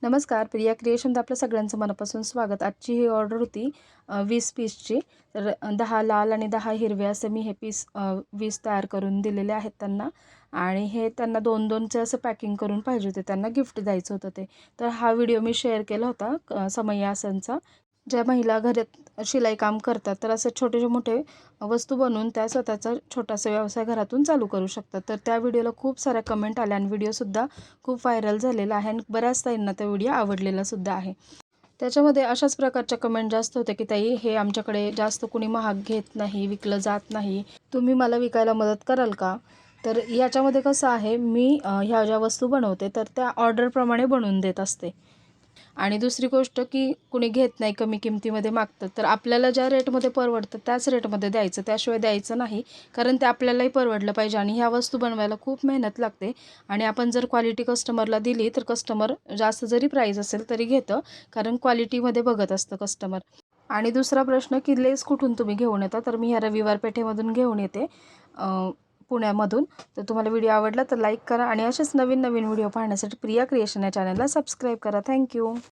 नमस्कार, प्रिया क्रिएशनमध्ये आपलं सगळ्यांचं मनापासून स्वागत. आजची ही ऑर्डर होती 20 पीसची. तर 10 लाल आणि 10 हिरवे असे मी हे पीस 20 तयार करून दिलेले आहेत त्यांना. आणि हे त्यांना 2-2चे असं पॅकिंग करून पाहिजे होते, त्यांना गिफ्ट द्यायचं होतं ते. तर हा व्हिडिओ मी शेअर केला होता समय्या आसनचा. ज्या महिला घरात शिलाई काम करतात तर असे छोटे मोठे वस्तू बनवून त्या स्वतःचा छोटासा व्यवसाय घरातून चालू करू शकतात. तर त्या व्हिडिओला खूप साऱ्या कमेंट आल्या आणि व्हिडिओसुद्धा खूप व्हायरल झालेला आहे आणि बऱ्याच ताईंना त्या व्हिडिओ आवडलेला सुद्धा आहे. त्याच्यामध्ये अशाच प्रकारच्या कमेंट जास्त होत्या की ताई, हे आमच्याकडे जास्त कुणी महाग घेत नाही, विकलं जात नाही, तुम्ही मला विकायला मदत कराल का? तर याच्यामध्ये कसं आहे, मी ह्या ज्या वस्तू बनवते तर त्या ऑर्डरप्रमाणे बनवून देत असते. आणि दुसरी गोष्ट की कुणी घेत नाही, कमी किमतीमध्ये मागतं, तर आपल्याला ज्या रेटमध्ये परवडतं त्याच रेटमध्ये द्यायचं, त्याशिवाय द्यायचं नाही. कारण ते आपल्यालाही परवडलं पाहिजे आणि ह्या वस्तू बनवायला खूप मेहनत लागते. आणि आपण जर क्वालिटी कस्टमरला दिली तर कस्टमर जास्त जरी प्राईस असेल तरी घेतं, कारण क्वालिटीमध्ये बघत असतं कस्टमर. आणि दुसरा प्रश्न की लेस कुठून तुम्ही घेऊन येता? तर मी ह्या रविवार पेठेमधून घेऊन येते, पुण्यामधून. तर तुम्हाला व्हिडिओ आवडला तर लाईक करा आणि असेच नवीन व्हिडिओ पाहण्यासाठी प्रिया क्रिएशन या चॅनलला सबस्क्राईब करा. थँक्यू.